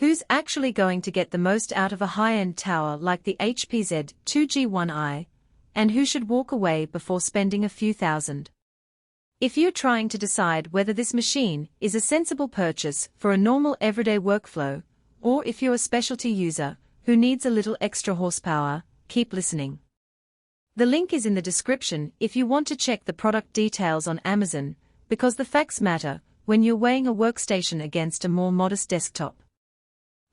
Who's actually going to get the most out of a high-end tower like the HP Z2 G1i, and who should walk away before spending a few thousand? If you're trying to decide whether this machine is a sensible purchase for a normal everyday workflow, or if you're a specialty user who needs a little extra horsepower, keep listening. The link is in the description if you want to check the product details on Amazon, because the facts matter when you're weighing a workstation against a more modest desktop.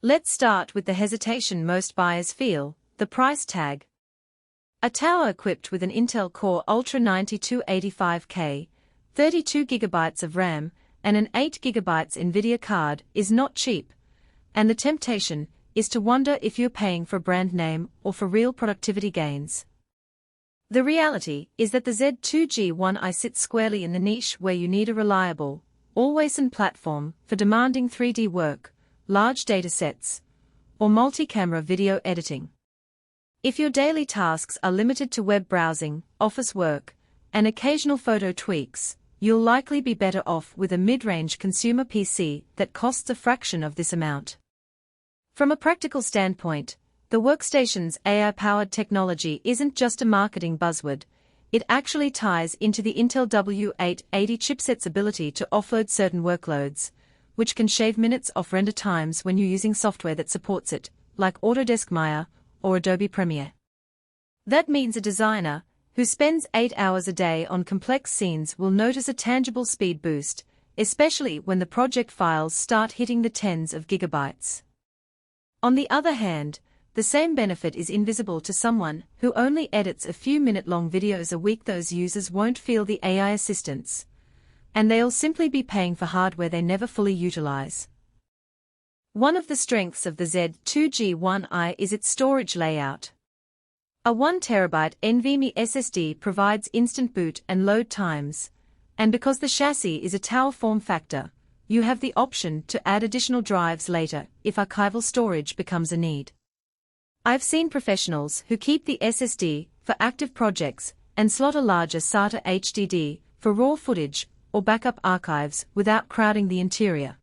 Let's start with the hesitation most buyers feel, the price tag. A tower equipped with an Intel Core Ultra 9285K, 32GB of RAM, and an 8GB NVIDIA card is not cheap, and the temptation is to wonder if you're paying for a brand name or for real productivity gains. The reality is that the Z2 G1i sits squarely in the niche where you need a reliable, always-on platform for demanding 3D work, large datasets, or multi-camera video editing. If your daily tasks are limited to web browsing, office work, and occasional photo tweaks, you'll likely be better off with a mid-range consumer PC that costs a fraction of this amount. From a practical standpoint, the workstation's AI-powered technology isn't just a marketing buzzword, it actually ties into the Intel W880 chipset's ability to offload certain workloads, which can shave minutes off render times when you're using software that supports it, like Autodesk Maya or Adobe Premiere. That means a designer who spends 8 hours a day on complex scenes will notice a tangible speed boost, especially when the project files start hitting the tens of gigabytes. On the other hand, the same benefit is invisible to someone who only edits a few minute-long videos a week. Those users won't feel the AI assistance, and they'll simply be paying for hardware they never fully utilize. One of the strengths of the Z2 G1i is its storage layout. A 1TB NVMe SSD provides instant boot and load times, and because the chassis is a tower form factor, you have the option to add additional drives later if archival storage becomes a need. I've seen professionals who keep the SSD for active projects and slot a larger SATA HDD for raw footage or backup archives without crowding the interior.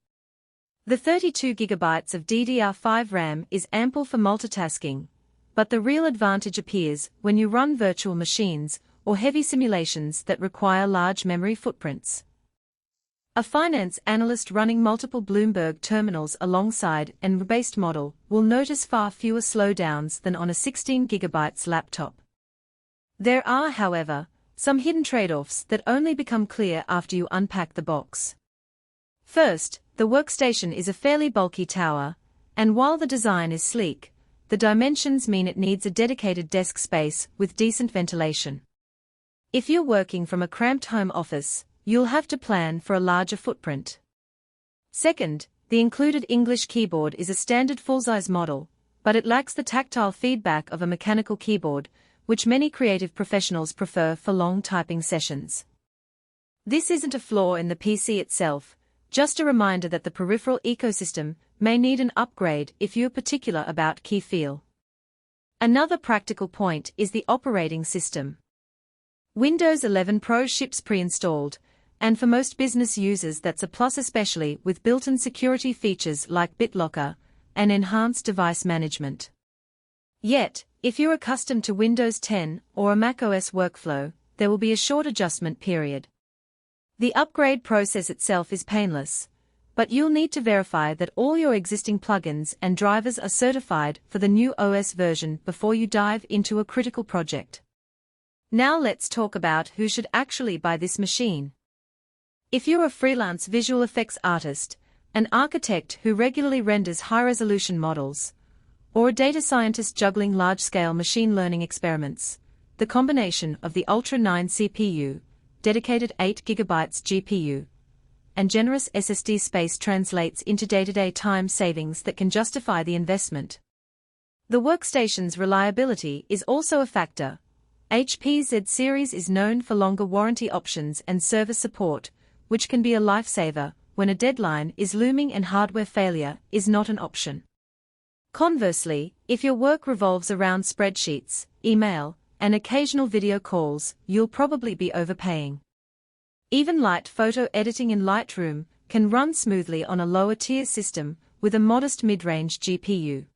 The 32GB of DDR5 RAM is ample for multitasking, but the real advantage appears when you run virtual machines or heavy simulations that require large memory footprints. A finance analyst running multiple Bloomberg terminals alongside an NVIDIA-based model will notice far fewer slowdowns than on a 16GB laptop. There are, however, some hidden trade-offs that only become clear after you unpack the box. First, the workstation is a fairly bulky tower, and while the design is sleek, the dimensions mean it needs a dedicated desk space with decent ventilation. If you're working from a cramped home office, you'll have to plan for a larger footprint. Second, the included English keyboard is a standard full-size model, but it lacks the tactile feedback of a mechanical keyboard, which many creative professionals prefer for long typing sessions. This isn't a flaw in the PC itself, just a reminder that the peripheral ecosystem may need an upgrade if you're particular about key feel. Another practical point is the operating system. Windows 11 Pro ships pre-installed, and for most business users that's a plus, especially with built-in security features like BitLocker and enhanced device management. Yet, if you're accustomed to Windows 10 or a macOS workflow, there will be a short adjustment period. The upgrade process itself is painless, but you'll need to verify that all your existing plugins and drivers are certified for the new OS version before you dive into a critical project. Now let's talk about who should actually buy this machine. If you're a freelance visual effects artist, an architect who regularly renders high-resolution models, or a data scientist juggling large-scale machine learning experiments, the combination of the Ultra 9 CPU, dedicated 8GB GPU, and generous SSD space translates into day-to-day time savings that can justify the investment. The workstation's reliability is also a factor. HP's Z series is known for longer warranty options and service support, which can be a lifesaver when a deadline is looming and hardware failure is not an option. Conversely, if your work revolves around spreadsheets, email, and occasional video calls, you'll probably be overpaying. Even light photo editing in Lightroom can run smoothly on a lower-tier system, with a modest mid-range GPU.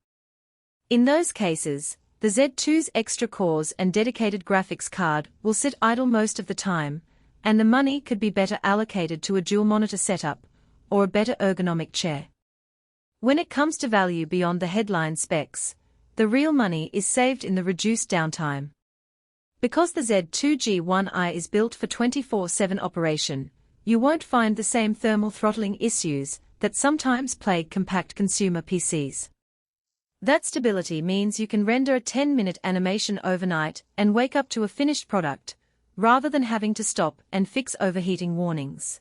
In those cases, the Z2's extra cores and dedicated graphics card will sit idle most of the time, and the money could be better allocated to a dual-monitor setup or a better ergonomic chair. When it comes to value beyond the headline specs, the real money is saved in the reduced downtime. Because the Z2 G1i is built for 24/7 operation, you won't find the same thermal throttling issues that sometimes plague compact consumer PCs. That stability means you can render a 10-minute animation overnight and wake up to a finished product, rather than having to stop and fix overheating warnings.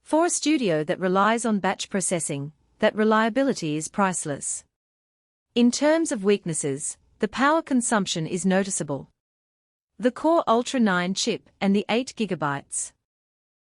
For a studio that relies on batch processing, that reliability is priceless. In terms of weaknesses, the power consumption is noticeable. The Core Ultra 9 chip and the 8 GB